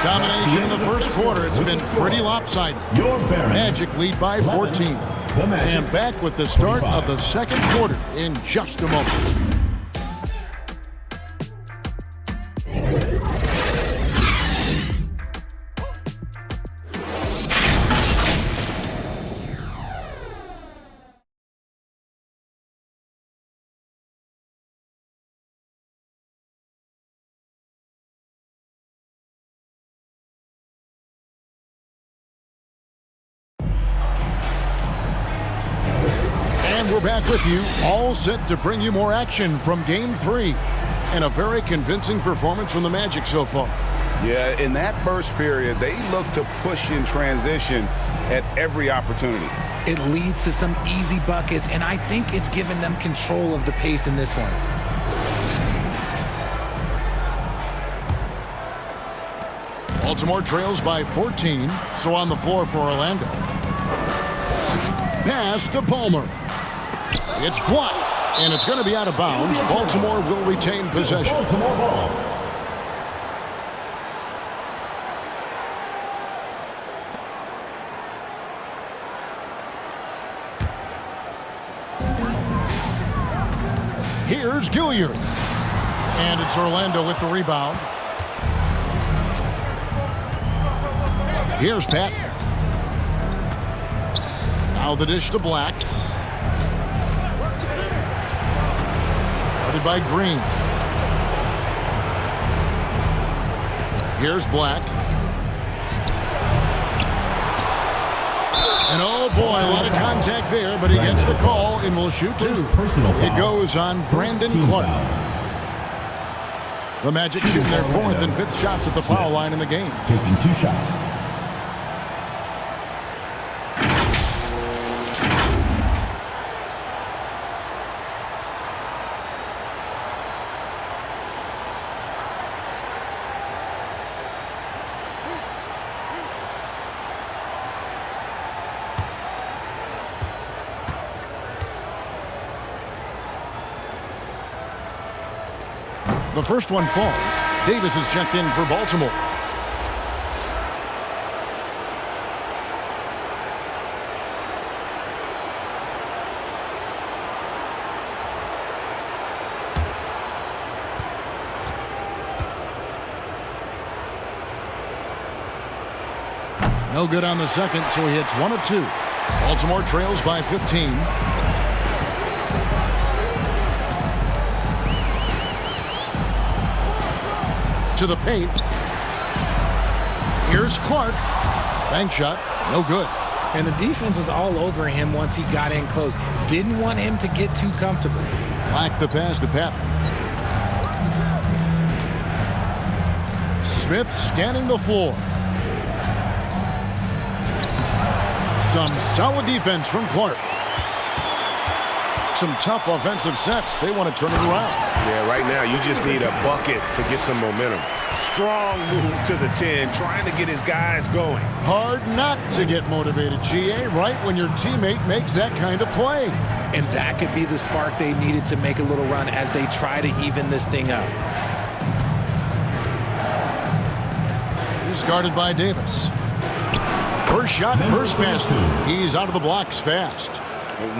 Domination in the first quarter. It's been pretty lopsided. Magic lead by 14. And back with the start of the second quarter in just a moment. We're back with you, all set to bring you more action from Game 3. And a very convincing performance from the Magic so far. Yeah, in that first period, they looked to push in transition at every opportunity. It leads to some easy buckets, and I think it's given them control of the pace in this one. Baltimore trails by 14, so on the floor for Orlando. Pass to Palmer. It's blocked, and it's going to be out of bounds. Baltimore will retain possession. Here's Gilliard. And it's Orlando with the rebound. Here's Pat. Now the dish to Black. By Green. Here's Black. And oh boy, a lot of contact there, but he gets the call and will shoot two. It goes on Brandon Clark. The Magic shooting their fourth and fifth shots at the foul line in the game. Taking 2 shots. The first one falls. Davis is checked in for Baltimore. No good on the second, so he hits 1 of 2. Baltimore trails by 15. To the paint. Here's Clark. Bank shot. No good. And the defense was all over him once he got in close. Didn't want him to get too comfortable. Black the pass to Pat. Smith scanning the floor. Some solid defense from Clark. Some tough offensive sets. They want to turn it around. Yeah, right now you just need a bucket to get some momentum. Strong move to the 10, trying to get his guys going. Hard not to get motivated, GA, right when your teammate makes that kind of play. And that could be the spark they needed to make a little run as they try to even this thing up. He's guarded by Davis. First shot, first basket. He's out of the blocks fast.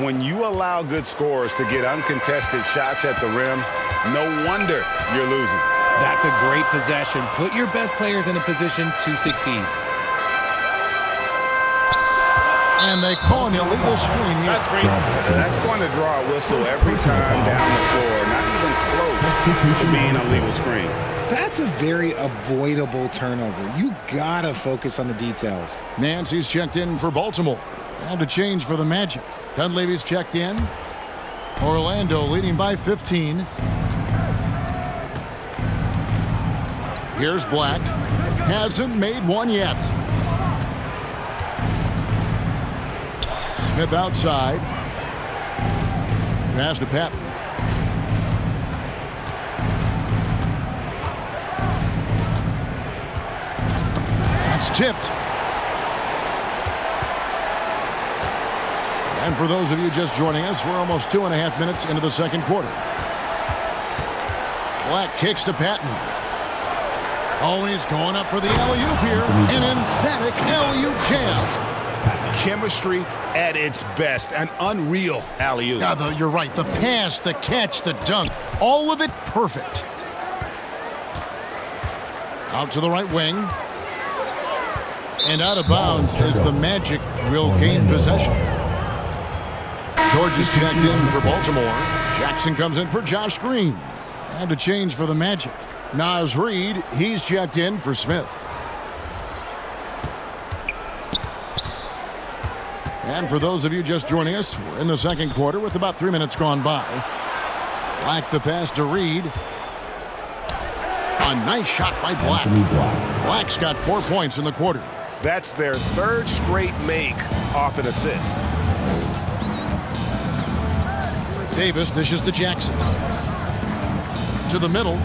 When you allow good scorers to get uncontested shots at the rim, no wonder you're losing. That's a great possession. Put your best players in a position to succeed. And they call an illegal screen here. That's great. That's going to draw a whistle every time down the floor. Not even close to being a legal screen. That's a very avoidable turnover. You gotta focus on the details. Nancy's checked in for Baltimore. And a change for the Magic. Dunleavy's checked in. Orlando leading by 15. Here's Black. Hasn't made one yet. Smith outside. Pass to Patton. That's tipped. And for those of you just joining us, we're almost 2.5 minutes into the second quarter. Black kicks to Patton. Oh, he's going up for the alley-oop here. An emphatic alley-oop jam. Chemistry at its best. An unreal alley-oop. You're right. The pass, the catch, the dunk. All of it perfect. Out to the right wing. And out of bounds as the Magic will gain possession. George is checked in for Baltimore. Jackson comes in for Josh Green. And a change for the Magic. Naz Reid, he's checked in for Smith. And for those of you just joining us, we're in the second quarter with about 3 minutes gone by. Black the pass to Reid. A nice shot by Black. Black's got 4 points in the quarter. That's their third straight make off an assist. Davis dishes to Jackson. To the middle.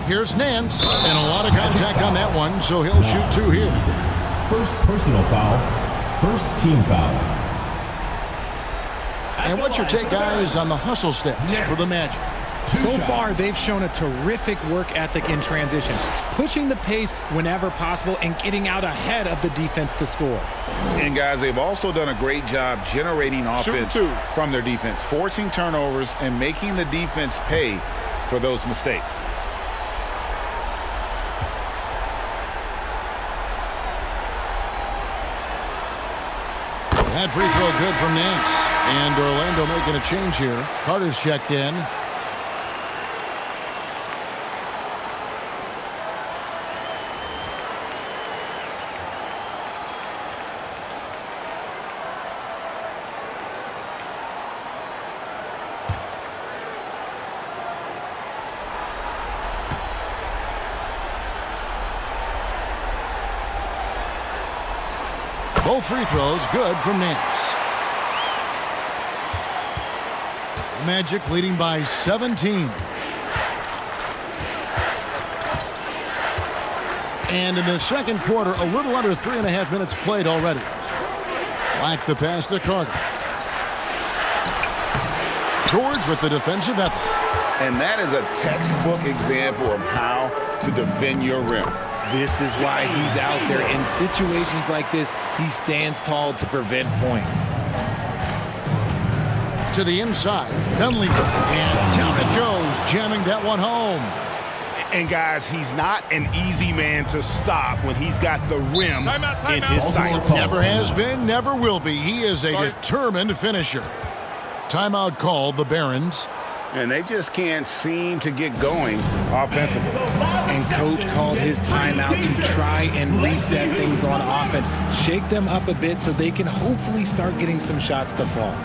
Here's Nance. And a lot of contact on that one, so he'll shoot 2 here. First personal foul. First team foul. And what's your take, guys, on the hustle steps for the Magic? So far, they've shown a terrific work ethic in transition, pushing the pace whenever possible and getting out ahead of the defense to score. And, guys, they've also done a great job generating offense from their defense, forcing turnovers and making the defense pay for those mistakes. That free throw good from Nance. And Orlando making a change here. Carter's checked in. Both free throws good from Nance. Magic leading by 17. And in the second quarter, a little under 3.5 minutes played already. Black the pass to Carter. George with the defensive effort. And that is a textbook example of how to defend your rim. This is why he's out there. In situations like this, he stands tall to prevent points. To the inside, Dunleavy, and down it goes, jamming that one home. And, guys, he's not an easy man to stop when he's got the rim in his sights. Never has been, never will be. He is a determined finisher. Timeout called the Barons. And they just can't seem to get going offensively. And Coach called his timeout to try and reset things on offense. Shake them up a bit so they can hopefully start getting some shots to fall.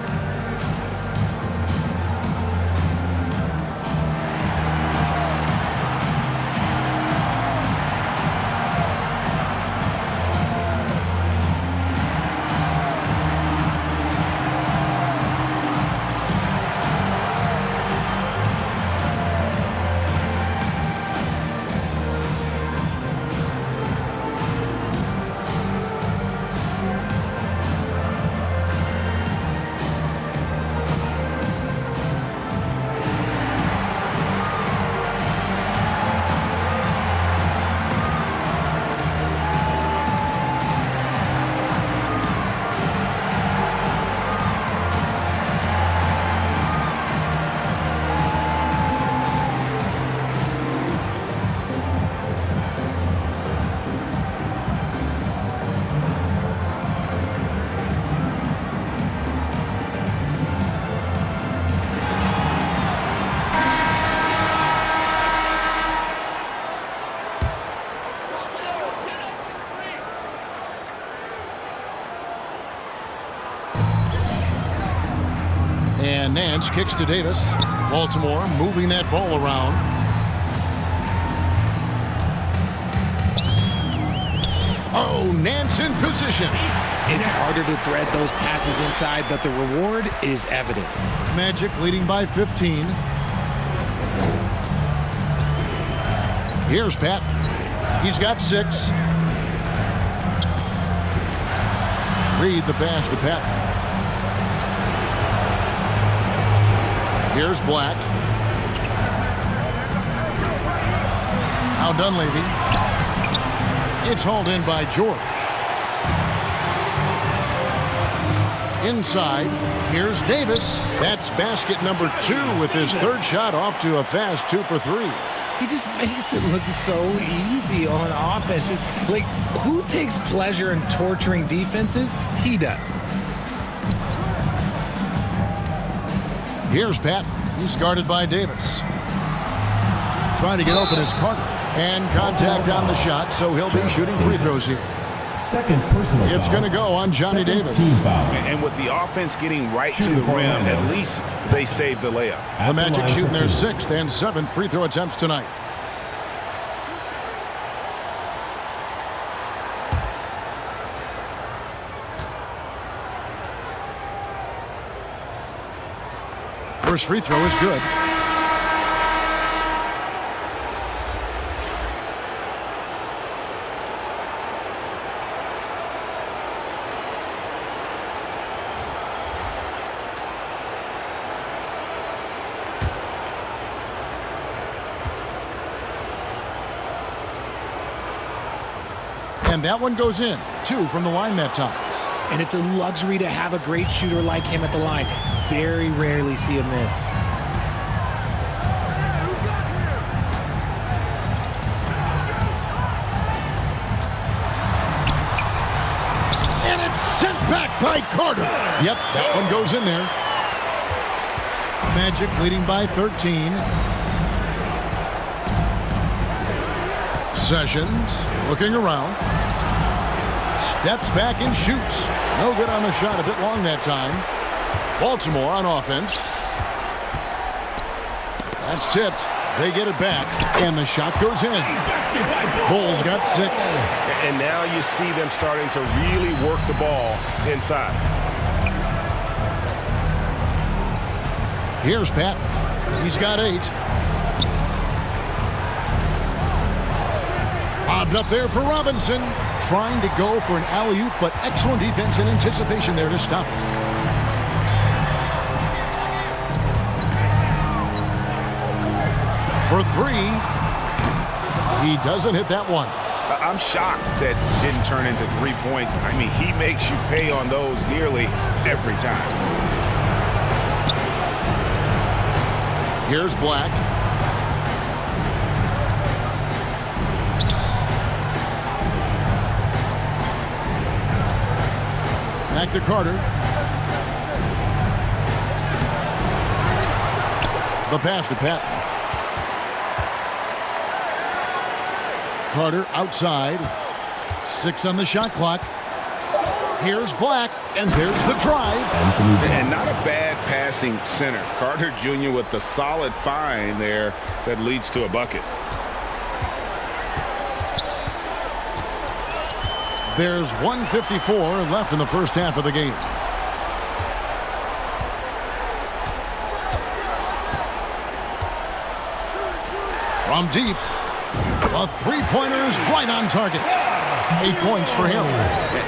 And Nance kicks to Davis. Baltimore moving that ball around. Oh, Nance in position. It's harder to thread those passes inside, but the reward is evident. Magic leading by 15. Here's Pat. He's got 6. Reid the pass to Pat. Here's Black. Now Dunleavy. It's hauled in by George. Inside, here's Davis. That's basket number 2 with his third shot off to a fast 2 for 3. He just makes it look so easy on offense. Like, who takes pleasure in torturing defenses? He does. Here's Patton. He's guarded by Davis. Trying to get open is Carter. And contact on the shot, so he'll be shooting free throws here. Second personal foul. It's going to go on Johnny Second Davis. Team foul. And with the offense getting right to Shooting the for rim, Orlando. at least they saved the layup. The Magic shooting their 6th and 7th free throw attempts tonight. First free throw is good. And that one goes in. 2 from the line that time. And it's a luxury to have a great shooter like him at the line. Very rarely see a miss. And it's sent back by Carter. Yep, that one goes in there. Magic leading by 13. Sessions looking around. Steps back and shoots. No good on the shot. A bit long that time. Baltimore on offense. That's tipped. They get it back. And the shot goes in. Bulls got 6. And now you see them starting to really work the ball inside. Here's Pat. He's got 8. Bobbed up there for Robinson. Trying to go for an alley-oop, but excellent defense and anticipation there to stop it. For 3. He doesn't hit that one. I'm shocked that didn't turn into 3 points. I mean, he makes you pay on those nearly every time. Here's Black. Back to Carter. The pass to Patton. Carter outside. 6 on the shot clock. Here's Black, and there's the drive. And not a bad passing center. Carter Jr. with the solid find there that leads to a bucket. There's 1:54 left in the first half of the game. From deep, a three-pointer is right on target. 8 points for him.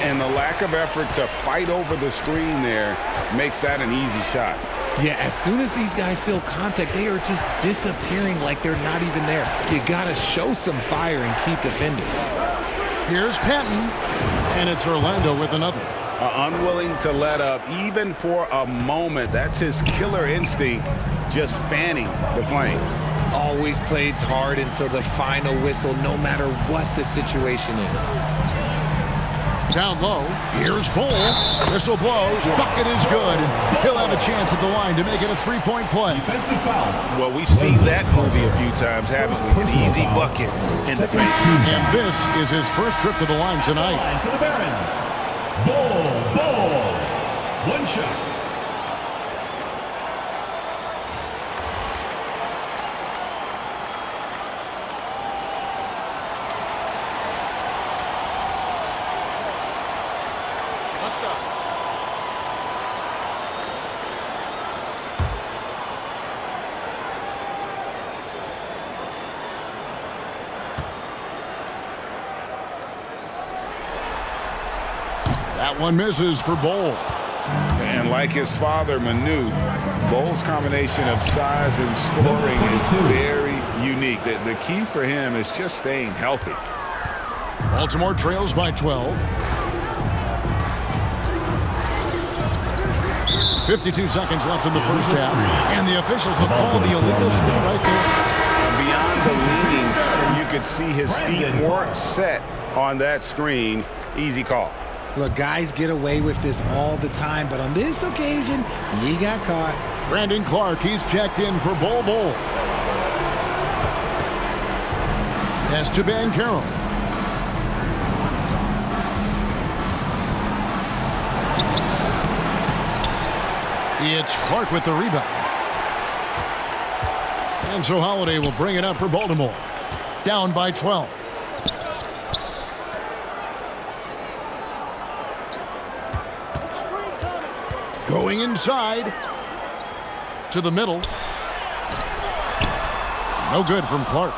And the lack of effort to fight over the screen there makes that an easy shot. Yeah, as soon as these guys feel contact, they are just disappearing like they're not even there. You got to show some fire and keep defending. Here's Patton, and it's Orlando with another. Unwilling to let up even for a moment. That's his killer instinct, just fanning the flame. Always plays hard until the final whistle, no matter what the situation is. Down low, here's Bull. Whistle blows, bucket is good, and he'll have a chance at the line to make it a three-point play. Defensive foul. Well, we've seen that movie a few times, haven't we? An easy bucket in the paint. And this is his first trip to the line tonight. Line for the Barons. Bull. 1 shot. What's up? That one misses for Bull. And like his father, Manu, Bull's combination of size and scoring is very unique. The key for him is just staying healthy. Baltimore trails by 12. 52 seconds left in the first half. And the officials have called the illegal screen right there. Beyond the leaning, you could see his feet weren't set on that screen. Easy call. Look, guys get away with this all the time, but on this occasion, he got caught. Brandon Clark, he's checked in for Bol Bol. Esteban Carroll. It's Clark with the rebound. And so Holiday will bring it up for Baltimore. Down by 12. Going inside to the middle. No good from Clark.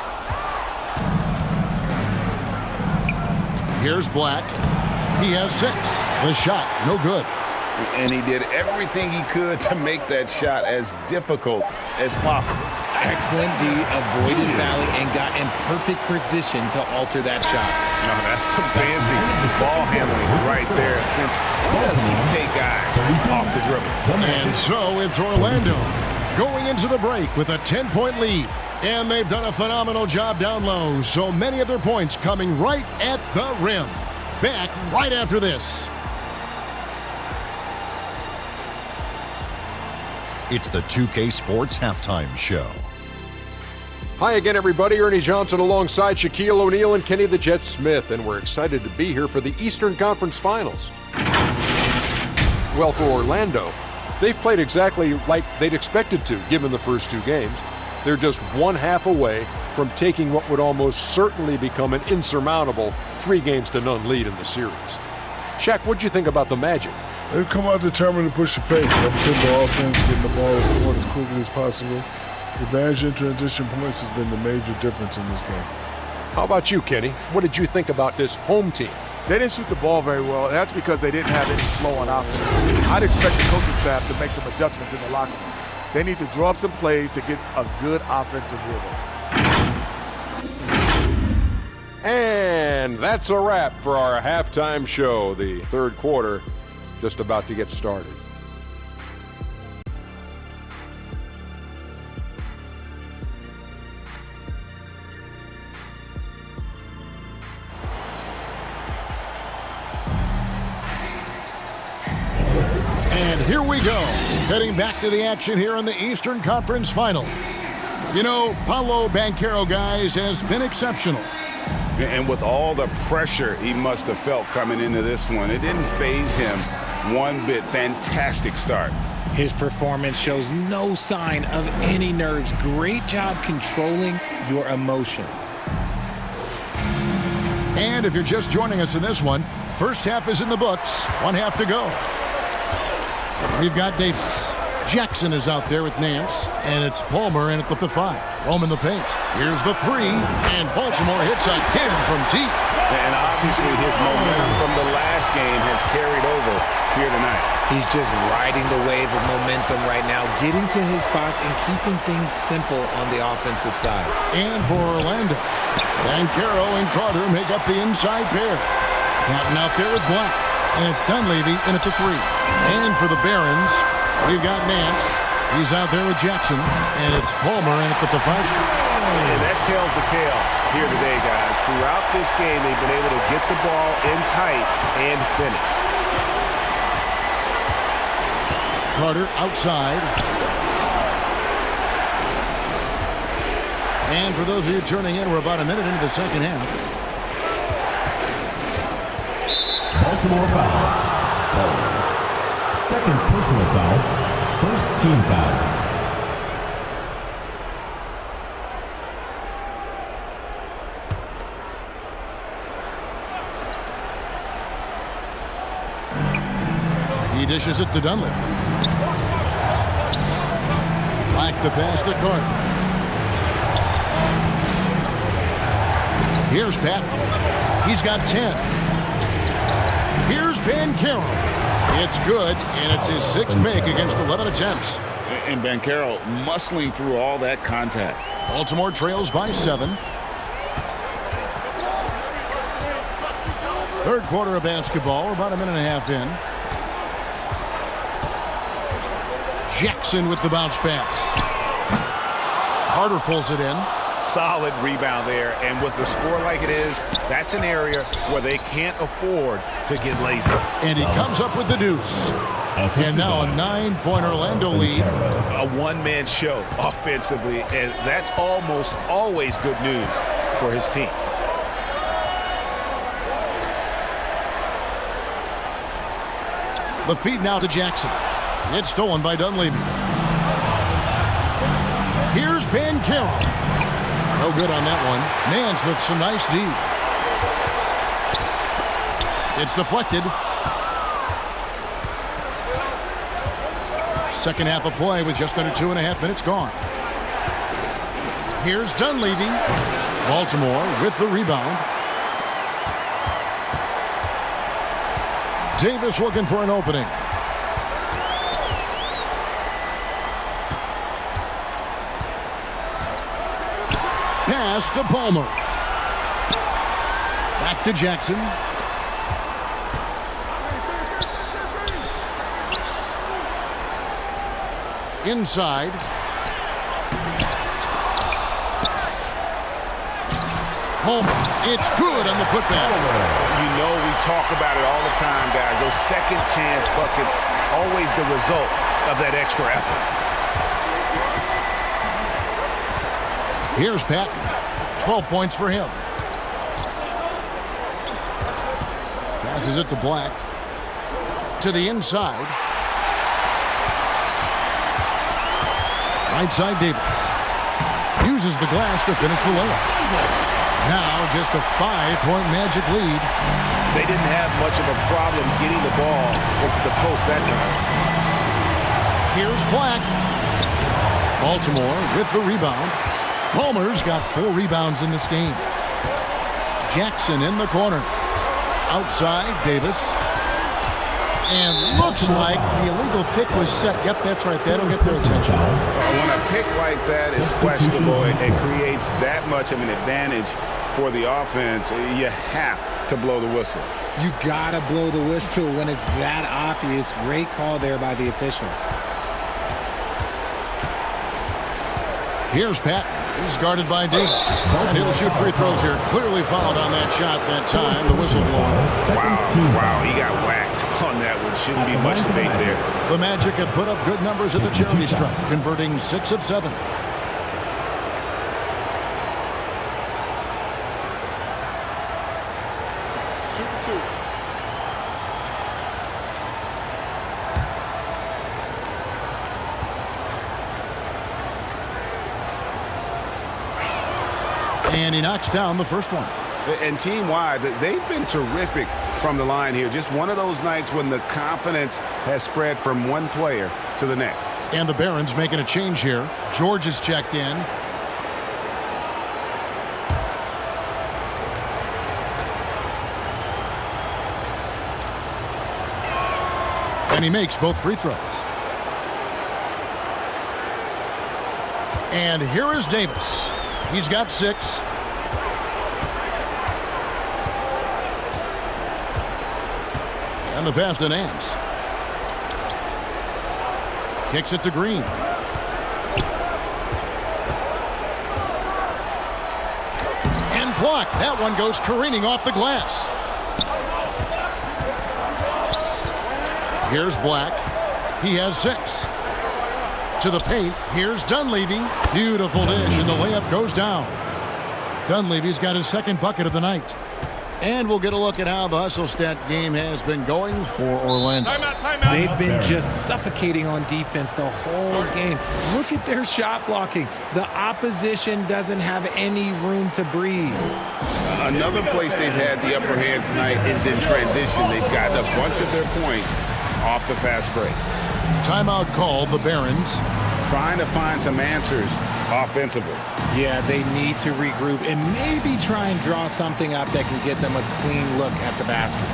Here's Black. He has 6. The shot, no good. And he did everything he could to make that shot as difficult as possible. Excellent D, avoided fouling and got in perfect position to alter that shot. No, that's some fancy ball handling right there, since he doesn't take guys off the dribble. And so it's Orlando going into the break with a 10-point lead. And they've done a phenomenal job down low, so many of their points coming right at the rim. Back right after this. It's the 2K Sports Halftime Show. Hi again, everybody. Ernie Johnson alongside Shaquille O'Neal and Kenny the Jet Smith, and we're excited to be here for the Eastern Conference Finals. Well, for Orlando, they've played exactly like they'd expected to, given the first 2 games. They're just 1/2 away from taking what would almost certainly become an insurmountable 3-0 lead in the series. Shaq, what'd you think about the Magic? They've come out determined to push the pace. Have a tempo offense, getting the ball forward as quickly as possible. Advantage in transition points has been the major difference in this game. How about you, Kenny? What did you think about this home team? They didn't shoot the ball very well, and that's because they didn't have any flow on offense. I'd expect the coaching staff to make some adjustments in the locker room. They need to draw up some plays to get a good offensive rhythm. And that's a wrap for our halftime show. The third quarter just about to get started. And here we go, heading back to the action here in the Eastern Conference Final. You know, Paolo Banchero, guys, has been exceptional. And with all the pressure he must have felt coming into this one, it didn't faze him one bit. Fantastic start. His performance shows no sign of any nerves. Great job controlling your emotions. And if you're just joining us in this one, first half is in the books, 1/2 to go. We've got Davis. Jackson is out there with Nance, and it's Palmer in at the 5. Rome in the paint. Here's the 3, and Baltimore hits again from deep. And obviously his momentum from the last game has carried over here tonight. He's just riding the wave of momentum right now, getting to his spots and keeping things simple on the offensive side. And for Orlando, Banchero and Carter make up the inside pair. Patton out there with Black, and it's Dunleavy in at the 3. And for the Barons, we've got Nance. He's out there with Jackson, and it's Palmer in at the 5 spot. And that tells the tale here today, guys. Throughout this game, they've been able to get the ball in tight and finish. Carter outside. And for those of you tuning in, we're about a minute into the second half. Baltimore foul. Second personal foul. First team foul. He dishes it to Dunlap. Black the pass to Carter. Here's Patton. He's got 10. Here's Banchero. It's good, and it's his 6th make against 11 attempts. And Banchero muscling through all that contact. Baltimore trails by 7. Third quarter of basketball. We're about a minute and a half in. Jackson with the bounce pass. Carter pulls it in. Solid rebound there, and with the score like it is, that's an area where they can't afford to get lazy. And he comes up with the deuce. And now a 9-point Orlando lead. A one-man show offensively, and that's almost always good news for his team. The feed now to Jackson. It's stolen by Dunleavy. Here's Banchero. No good on that one. Nance with some nice D. It's deflected. Second half of play with just under 2.5 minutes gone. Here's Dunleavy. Baltimore with the rebound. Davis looking for an opening. Pass to Palmer. Back to Jackson. Inside. Palmer. It's good on the putback. You know we talk about it all the time, guys. Those second chance buckets, always the result of that extra effort. Here's Patton. 12 points for him. Passes it to Black. To the inside. Right side Davis. Uses the glass to finish the layup. Now just a 5-point Magic lead. They didn't have much of a problem getting the ball into the post that time. Here's Black. Baltimore with the rebound. Palmer's got 4 rebounds in this game. Jackson in the corner. Outside, Davis. And looks like the illegal pick was set. Yep, that's right. That'll get their attention. When a pick like that is questionable, it creates that much of an advantage for the offense. You have to blow the whistle. You gotta blow the whistle when it's that obvious. Great call there by the official. Here's Patton. He's guarded by Davis. And he'll shoot free throws here. Clearly fouled on that shot that time. The whistle blown. Wow, he got whacked on that one. Shouldn't be much debate there. The Magic have put up good numbers at the charity stripe, converting 6 of 7. And he knocks down the first one. And team-wide, they've been terrific from the line here. Just one of those nights when the confidence has spread from one player to the next. And the Barons making a change here. George is checked in. And he makes both free throws. And here is Davis. He's got 6. And the pass to Nance. Kicks it to Green. And blocked. That one goes careening off the glass. Here's Black. He has 6. To the paint. Here's Dunleavy. Beautiful dish, and the layup goes down. Dunleavy's got his second bucket of the night. And we'll get a look at how the hustle stat game has been going for Orlando. Timeout. They've been just suffocating on defense the whole game. Look at their shot blocking. The opposition doesn't have any room to breathe. Another place they've had the upper hand tonight is in transition. They've gotten a bunch of their points off the fast break. Timeout called, the Barons. Trying to find some answers offensively. Yeah, they need to regroup and maybe try and draw something up that can get them a clean look at the basket.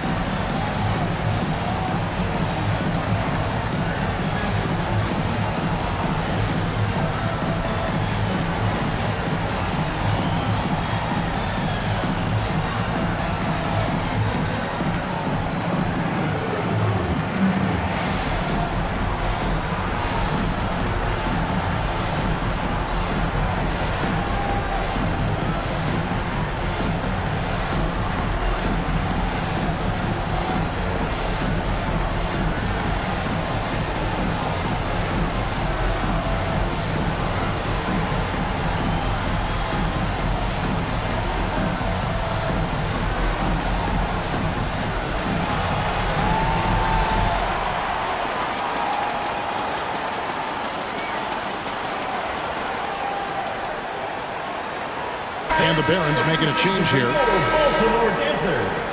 Barons making a change here. Baltimore Dancers.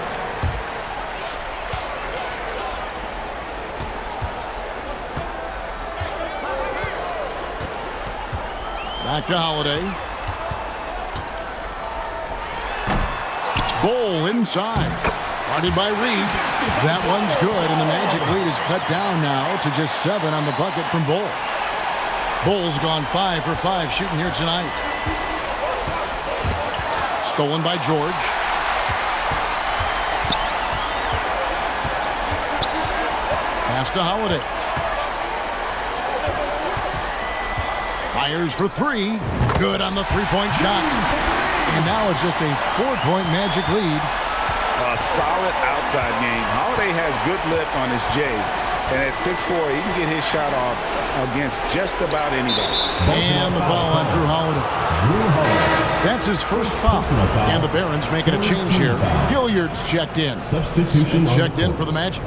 Back to Holiday. Bol inside. Guarded by Reed. That one's good, and the Magic lead is cut down now to just 7 on the bucket from Bol. Bol's gone 5 for 5 shooting here tonight. Stolen by George. Pass to Holiday. Fires for 3. Good on the three-point shot. And now it's just a 4-point Magic lead. A solid outside game. Holiday has good lift on his J. And at 6'4", he can get his shot off against just about anybody. And the foul on Drew Holiday. Drew Holiday. That's his first foul. And the Barons making a change here. Hilliard's checked in. Substitution Smith checked in for the Magic.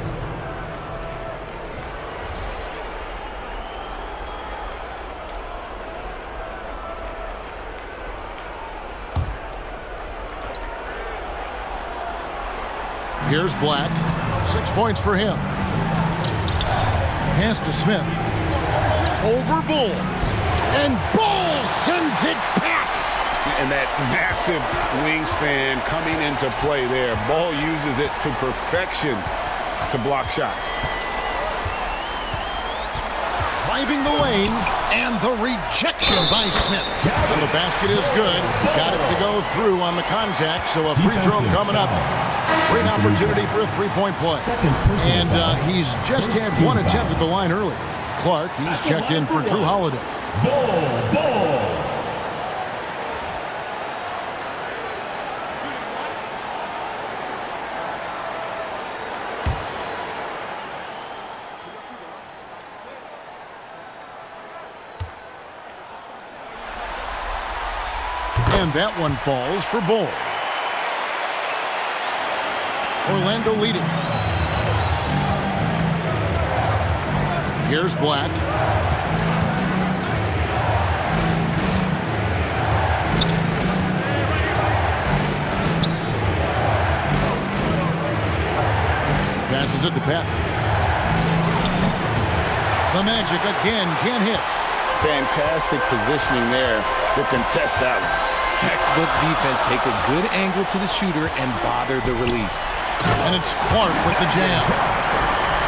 Here's Black. 6 points for him. Pass to Smith. Over Bol. And Bol sends it back. And that massive wingspan coming into play there. Bol uses it to perfection to block shots. Driving the lane, and the rejection by Smith. And the basket is good. Got it to go through on the contact, so a free throw coming up. Great opportunity for a three-point play. And he's just had one attempt at the line earlier. Clark, he's checked in for Drew Holiday. Bol. And that one falls for Bol. Orlando leading. Here's Black. Passes it to Pat. The Magic again can't hit. Fantastic positioning there to contest that one. Textbook defense. Take a good angle to the shooter and bother the release. And it's Clark with the jam.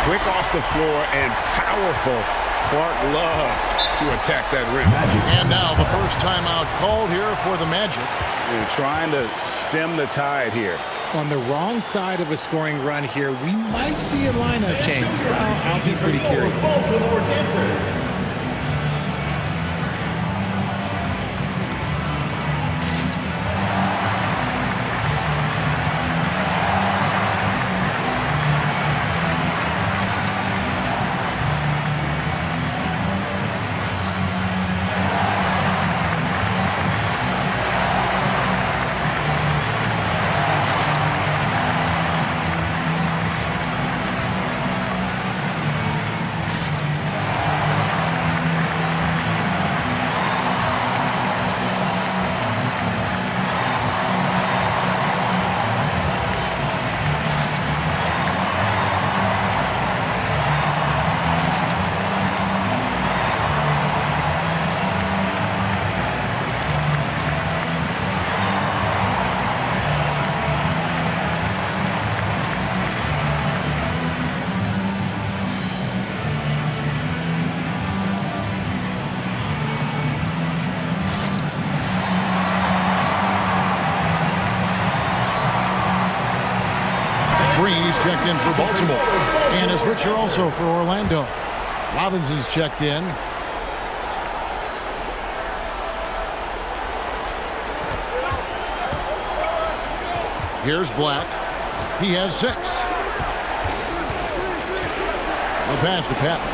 Quick off the floor and powerful. Clark loves to attack that rim. And now the first timeout called here for the Magic. They're trying to stem the tide here. On the wrong side of a scoring run here, we might see a lineup change. Well, I'll be pretty curious. Baltimore Dancers. Green's checked in for Baltimore. And a switcher also for Orlando. Robinson's checked in. Here's Black. He has 6. The pass to Patton.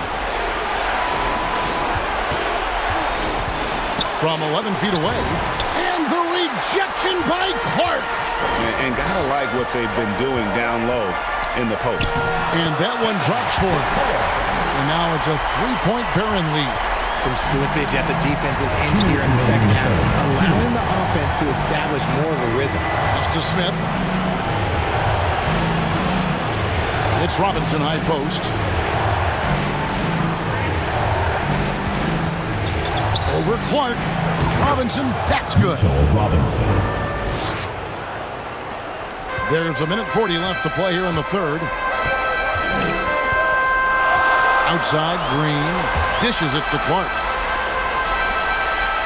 From 11 feet away. And the rejection by Clark. And gotta like what they've been doing down low in the post. And that one drops for him. And now it's a 3-point Baron lead. Some slippage at the defensive end here in the second half, allowing the offense to establish more of a rhythm. Pass to Smith. It's Robinson high post. Over Clark. Robinson, that's good. Robinson. There's 1:40 left to play here in the third. Outside, Green dishes it to Clark.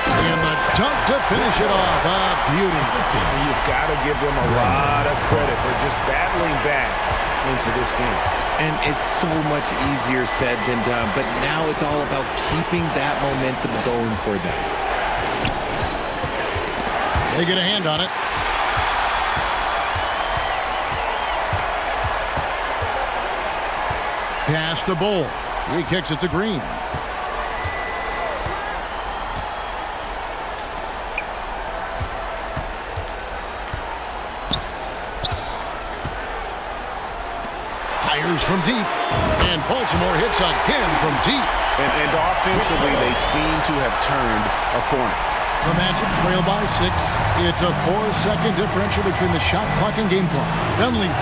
And the dunk to finish it off. Beauty. You've got to give them a lot of credit for just battling back into this game. And it's so much easier said than done, but now it's all about keeping that momentum going for them. They get a hand on it. Pass to Bull. He kicks it to Green. Fires from deep. And Baltimore hits again from deep. And offensively, they seem to have turned a corner. The Magic trail by 6. It's a 4-second differential between the shot clock and game clock. Dunleavy.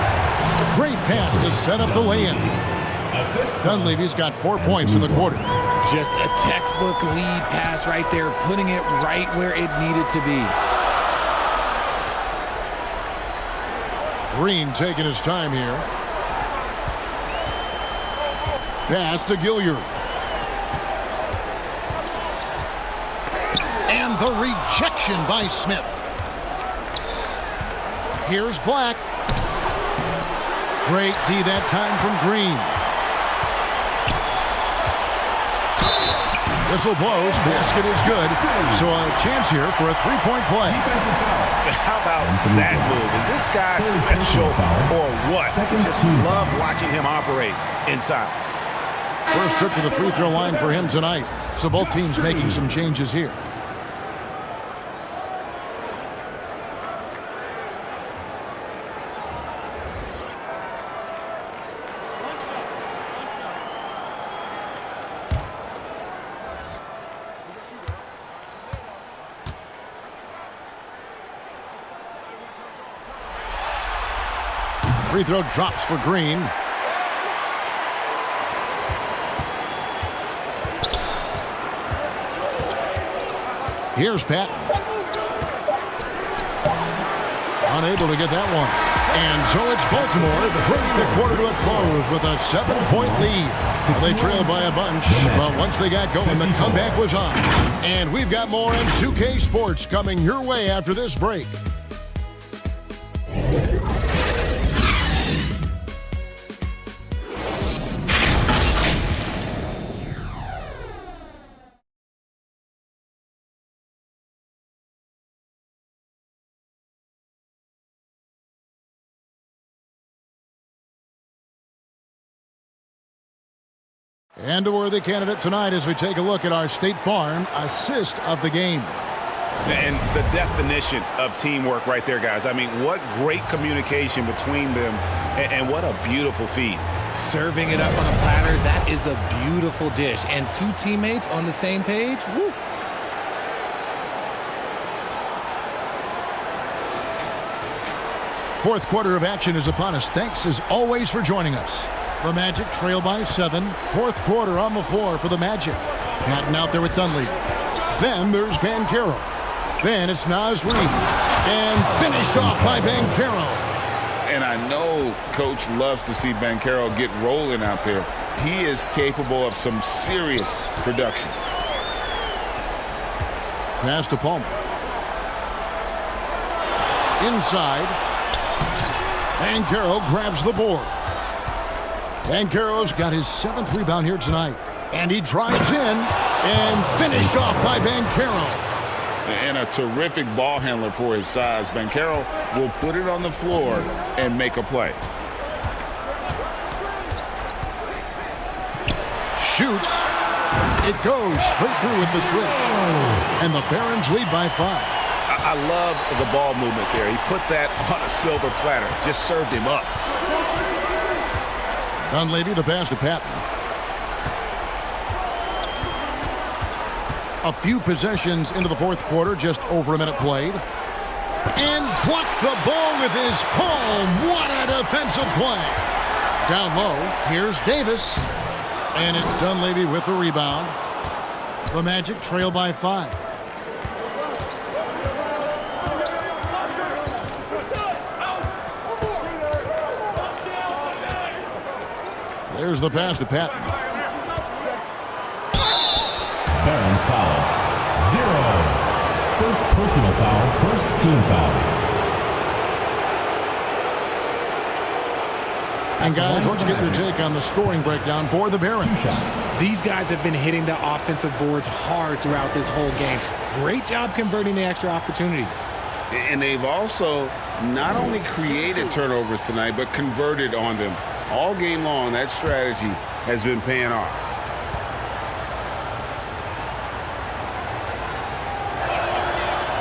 Great pass to set up the lay-in. Dunleavy's got 4 points in the quarter. Just a textbook lead pass right there, putting it right where it needed to be. Green taking his time here. Pass to Gilliard. And the rejection by Smith. Here's Black. Great D that time from Green. Whistle blows. Basket is good. So a chance here for a three-point play. How about that move? Is this guy special or what? Just love watching him operate inside. First trip to the free throw line for him tonight. So both teams making some changes here. Free throw drops for Green. Here's Patton. Unable to get that one. And so it's Baltimore bringing the quarter to a close with a 7-point lead. They trailed by a bunch, but once they got going, the comeback was on. And we've got more in 2K Sports coming your way after this break. And a worthy candidate tonight as we take a look at our State Farm assist of the game. And the definition of teamwork right there, guys. I mean, what great communication between them, and what a beautiful feed. Serving it up on a platter, that is a beautiful dish. And two teammates on the same page, woo. Fourth quarter of action is upon us. Thanks as always for joining us. The Magic trail by 7. Fourth quarter on the floor for the Magic. Patton out there with Dunleavy. Then there's Banchero. Then it's Naz Reid. And finished off by Banchero. And I know Coach loves to see Banchero get rolling out there. He is capable of some serious production. Pass to Palmer. Inside. Banchero grabs the board. Banchero's got his 7th rebound here tonight. And he drives in and finished off by Banchero. And a terrific ball handler for his size. Banchero will put it on the floor and make a play. Shoots. It goes straight through with the switch. And the Barons lead by 5. I love the ball movement there. He put that on a silver platter. Just served him up. Dunleavy, the pass to Patton. A few possessions into the fourth quarter, just over a minute played. And blocked the ball with his palm. What a defensive play. Down low, here's Davis. And it's Dunleavy with the rebound. The Magic trail by 5. There's the pass to Patton. Barron's foul. 0. First personal foul, first team foul. And guys, let's get your take on the scoring breakdown for the Barons. 2 shots. These guys have been hitting the offensive boards hard throughout this whole game. Great job converting the extra opportunities. And they've also not only created turnovers tonight, but converted on them. All game long, that strategy has been paying off.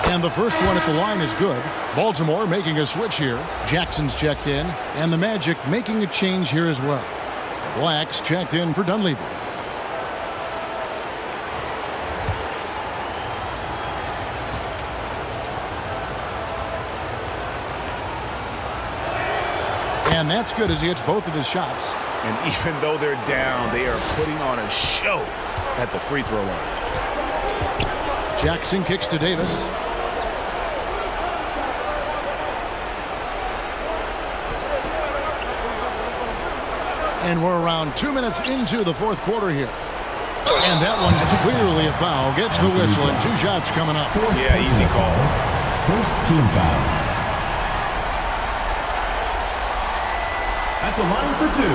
And the first one at the line is good. Baltimore making a switch here. Jackson's checked in. And the Magic making a change here as well. Black's checked in for Dunleavy. And that's good as he hits both of his shots. And even though they're down, they are putting on a show at the free throw line. Jackson kicks to Davis. And we're around 2 minutes into the fourth quarter here. And that one clearly a foul. Gets the whistle and 2 shots coming up. Yeah, easy call. First team foul. At the line for 2.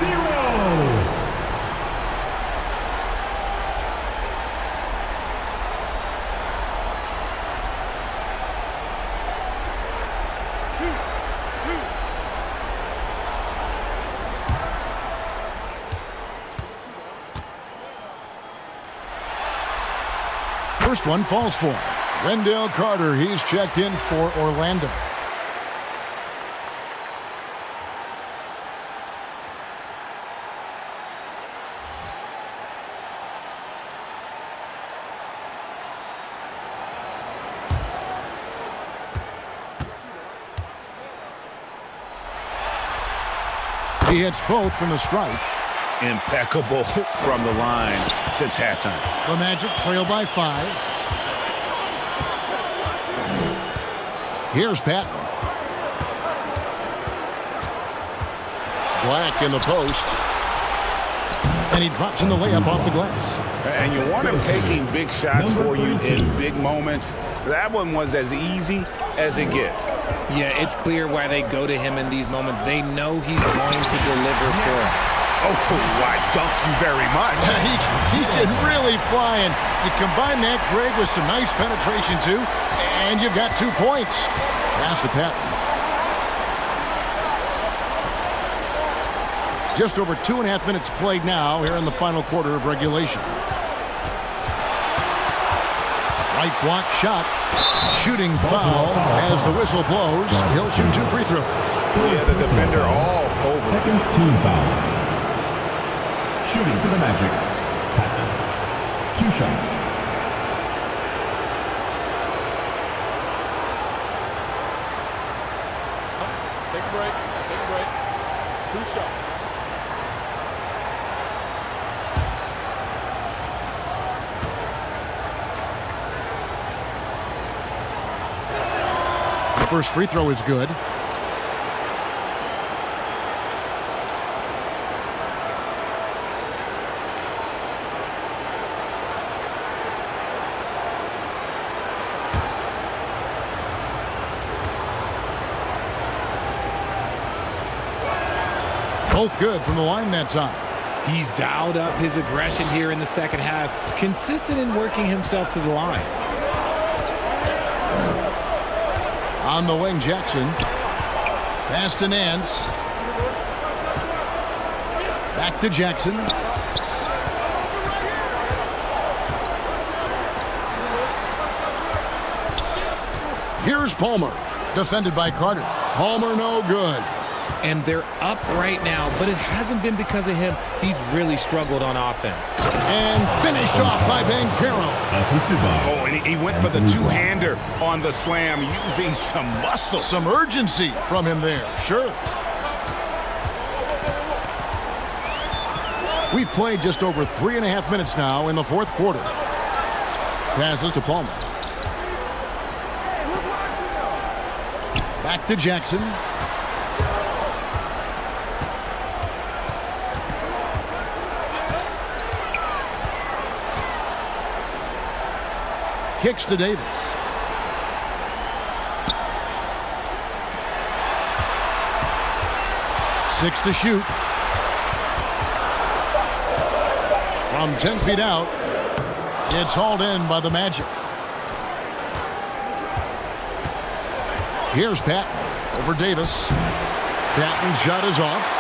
0. First one falls for him. Wendell Carter, he's checked in for Orlando. He hits both from the stripe. Impeccable from the line since halftime. The Magic trail by 5. Here's Patton. Black in the post. And he drops in the layup off the glass. And you want him taking big shots for you in big moments. That one was as easy as it gets. Yeah, it's clear why they go to him in these moments. They know he's going to deliver for them. Oh, why, thank you very much. He can really fly, and you combine that, Greg, with some nice penetration, too, and you've got 2 points. Pass to Patton. Just over 2.5 minutes played now here in the final quarter of regulation. Right block shot. Shooting foul as the whistle blows. He'll shoot 2 free throws. Yeah, the defender all over. Second team foul. Shooting for the Magic. Patton. 2 shots. Take a break. Take a break. 2 shots. The first free throw is good. Both good from the line that time. He's dialed up his aggression here in the second half, consistent in working himself to the line. On the wing, Jackson. Pass to Nance. Back to Jackson. Here's Palmer. Defended by Carter. Palmer no good. and they're up right now, but it hasn't been because of him. He's really struggled on offense. And finished off by Banchero. Assisted by. Oh, and he went for the two-hander on the slam, using some muscle. Some urgency from him there, sure. We've played just over 3.5 minutes now in the fourth quarter. Passes to Palmer. Back to Jackson. Kicks to Davis. Six to shoot. From 10 feet out, it's hauled in by the Magic. Here's Patton over Davis. Patton's shot is off.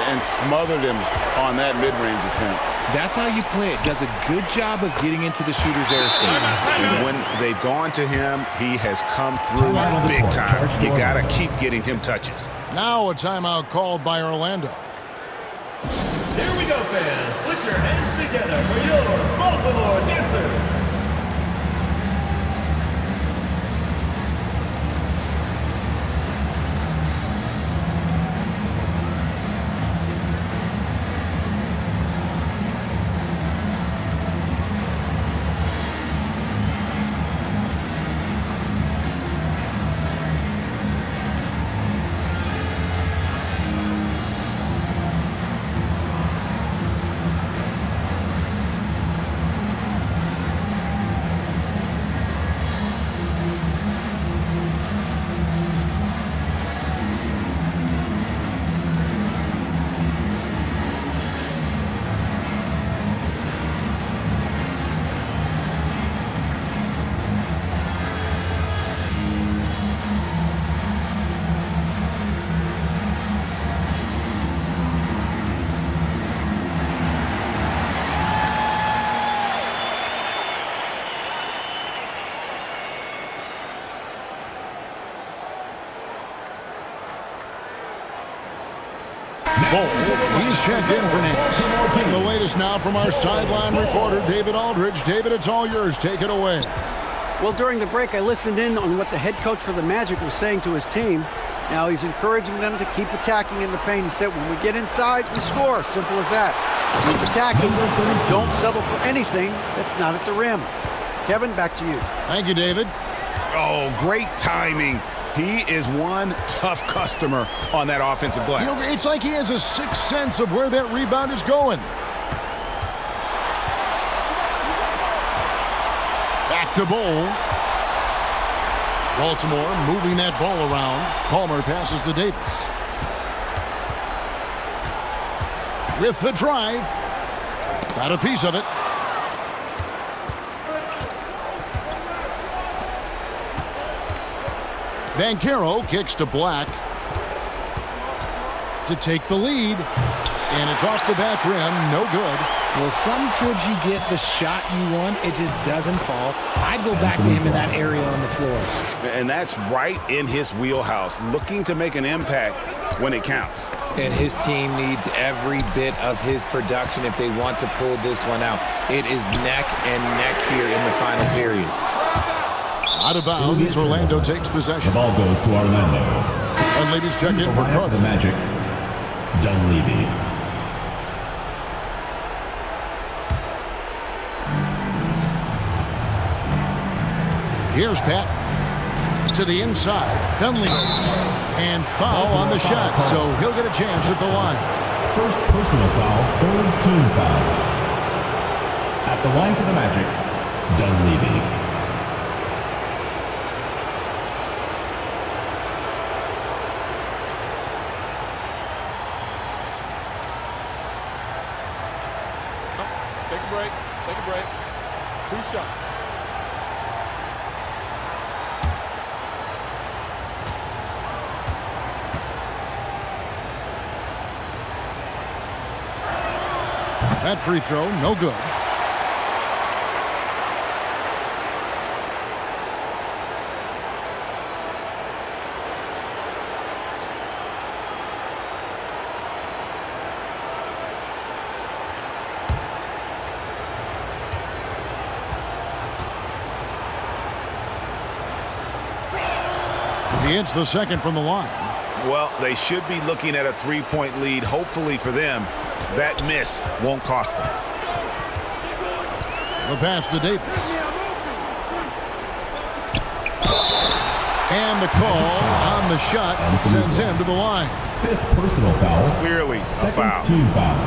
And smothered him on that mid-range attempt. That's how you play it. Does a good job of getting into the shooter's airspace. And when they've gone to him, he has come through big time. You got to keep getting him touches. Now a timeout called by Orlando. Here we go, fans. Put your hands together for your Baltimore Dancers. He's checked in for Nance. The latest now from our sideline reporter, David Aldridge. David, it's all yours. Take it away. Well, during the break, I listened in on what the head coach for the Magic was saying to his team. Now he's encouraging them to keep attacking in the paint. He said, when we get inside, we score. Simple as that. Keep attacking and don't settle for anything that's not at the rim. Kevin, back to you. Thank you, David. Oh, great timing. He is one tough customer on that offensive glass. You know, it's like he has a sixth sense of where that rebound is going. Back to Bull. Baltimore moving that ball around. Palmer passes to Davis. With the drive. Got a piece of it. Banchero kicks to Black to take the lead. And it's off the back rim. No good. Well, sometimes you get the shot you want. It just doesn't fall. I'd go back to him in that area on the floor. And that's right in his wheelhouse, looking to make an impact when it counts. And his team needs every bit of his production if they want to pull this one out. It is neck and neck here in the final period. Out of bounds, Orlando takes possession. The ball goes to Orlando. And ladies check in for Carter. The Magic, Dunleavy. Here's Pat to the inside. Dunleavy. And foul on the shot, so he'll get a chance at the line. First personal foul, third team foul. At the line for the Magic, Dunleavy. Take a break. Take a break. 2 shots. That free throw, no good. He hits the second from the line. Well, they should be looking at a 3-point lead. Hopefully for them, that miss won't cost them. The pass to Davis. And the call on the shot sends him to the line. 5th personal foul. Clearly a foul. Team foul.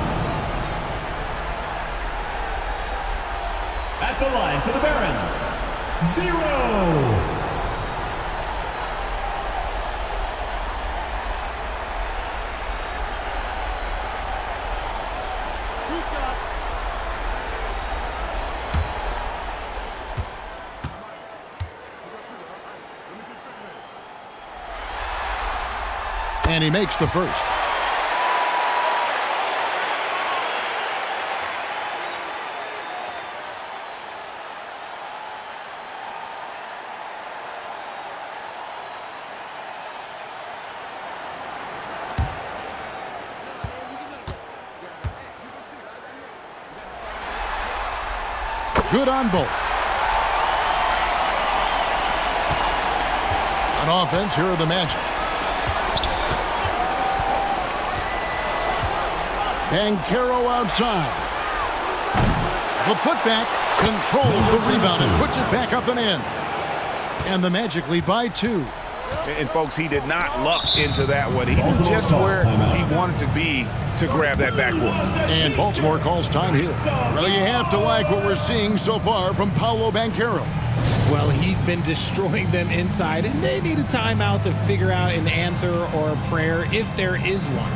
At the line for the Barons, 0. And he makes the first. Good on both. On offense, here are the Magic. Banchero outside. The putback controls the rebound and puts it back up and in. And the Magic lead by 2. And folks, he did not luck into that one. He was just where he wanted to be to grab that backboard. And Baltimore calls time here. Well, you have to like what we're seeing so far from Paolo Banchero. Well, he's been destroying them inside, and they need a timeout to figure out an answer or a prayer if there is one.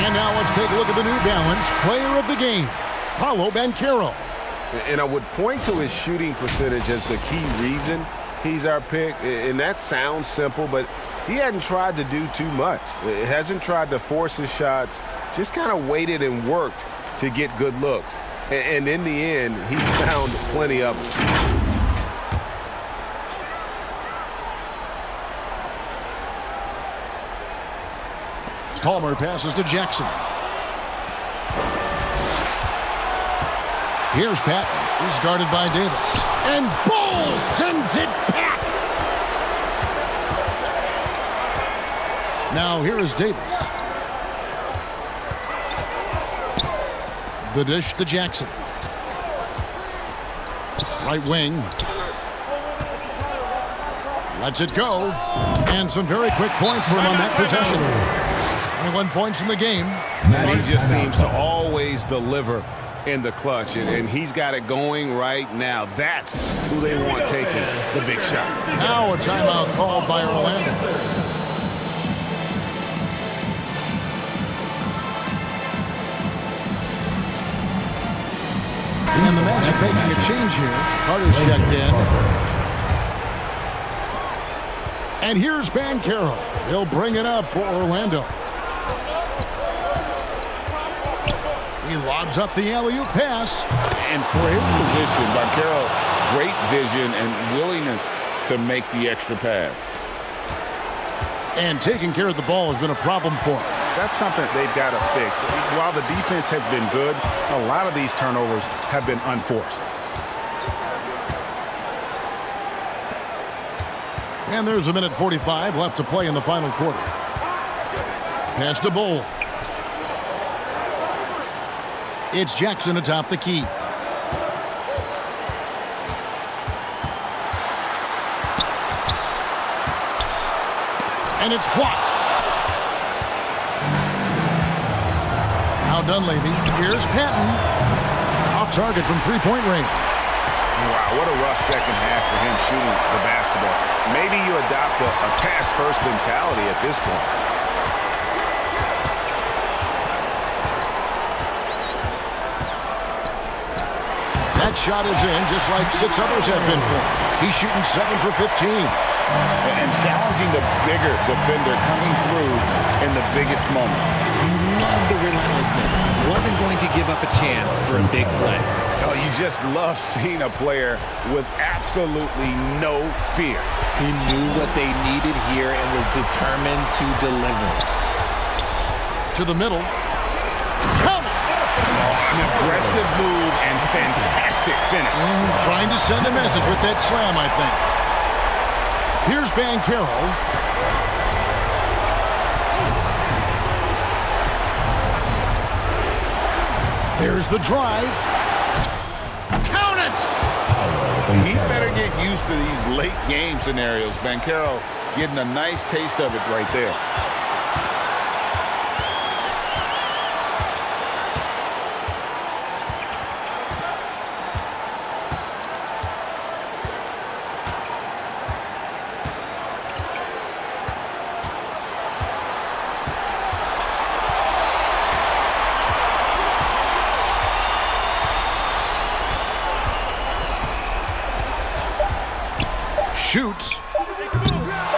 And now let's take a look at the New Balance player of the game, Paolo Banchero. And I would point to his shooting percentage as the key reason he's our pick. And that sounds simple, but he hadn't tried to do too much. He hasn't tried to force his shots, just kind of waited and worked to get good looks. And in the end, he's found plenty of them. Palmer passes to Jackson. Here's Patton. He's guarded by Davis. And Ball sends it back. Now here is Davis. The dish to Jackson. Right wing. Lets it go. And some very quick points for him on that possession. 21 points in the game. And he just seems to always deliver in the clutch, and he's got it going right now. That's who they want taking the big shot. Now a timeout called by Orlando. And the Magic making a change here. Carter's checked in. And here's Banchero. He'll bring it up for Orlando. He lobs up the alley-oop pass. And for his position, Banchero, great vision and willingness to make the extra pass. And taking care of the ball has been a problem for him. That's something they've got to fix. While the defense has been good, a lot of these turnovers have been unforced. And there's a minute 45 left to play in the final quarter. Pass to Bull. It's Jackson atop the key. And it's blocked. Now Dunleavy. Here's Patton. Off target from three-point range. Wow, what a rough second half for him shooting the basketball. Maybe you adopt a pass-first mentality at this point. That shot is in, just like 6 others have been for him. He's shooting 7 for 15. And challenging the bigger defender coming through in the biggest moment. You love the relentlessness. Wasn't going to give up a chance for a big play. Oh, you just love seeing a player with absolutely no fear. He knew what they needed here and was determined to deliver. To the middle. Count it! An aggressive move and fantastic finish. Trying to send a message with that slam, I think. Here's Banchero. There's the drive. Count it! He better get used to these late game scenarios. Banchero getting a nice taste of it right there. Shoots.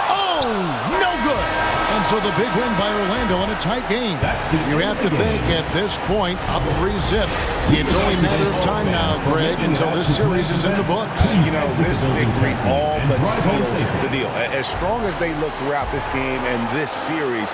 Oh, no good. And so the big win by Orlando in a tight game. You have to think at this point, up 3-zip. It's only a matter of time now, Greg, until this series is in the books. You know, this victory all but seals the deal. As strong as they look throughout this game and this series,